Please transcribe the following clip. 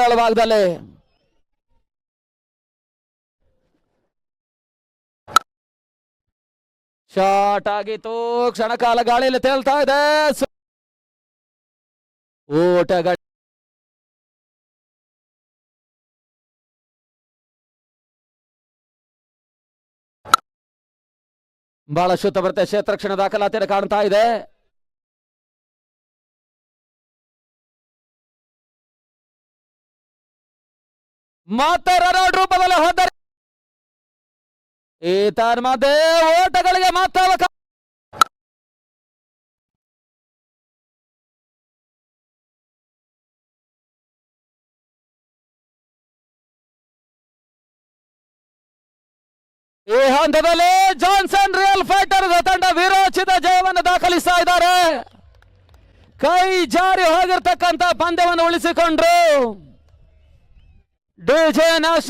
ಭಾಗದಲ್ಲಿ ಶಾಟ್ ಆಗಿತ್ತು. ಕ್ಷಣಕಾಲ ಗಾಳಿಯಲ್ಲಿ ತೇಲ್ತಾ ಇದೆ. ಊಟಗಳ ಬಹಳ ಶುದ್ಧ ಬರುತ್ತೆ. ಕ್ಷೇತ್ರಕ್ಷಣ ದಾಖಲಾತಿಯನ್ನು ಕಾಣ್ತಾ ಇದೆ. ಮತ್ತೆ ರನ್ ರೂಪದಲ್ಲಿ ಹೋದರೆ ಈ ತನ್ಮಧ್ಯೆ ಓಟಗಳಿಗೆ ಮತ್ತೆ ಅವಕಾಶ. ಈ ಹಂತದಲ್ಲಿ ಜಾನ್ಸನ್ ರಿಯಲ್ ಫೈಟರ್ ತಂಡ ವಿರೋಚಿತ ಜಯವನ್ನು ದಾಖಲಿಸ್ತಾ ಇದ್ದಾರೆ. ಕೈ ಜಾರಿ ಹೋಗಿರ್ತಕ್ಕಂಥ ಪಂದ್ಯವನ್ನು ಉಳಿಸಿಕೊಂಡ್ರು. ಡಿಜೆ ನಾಶ್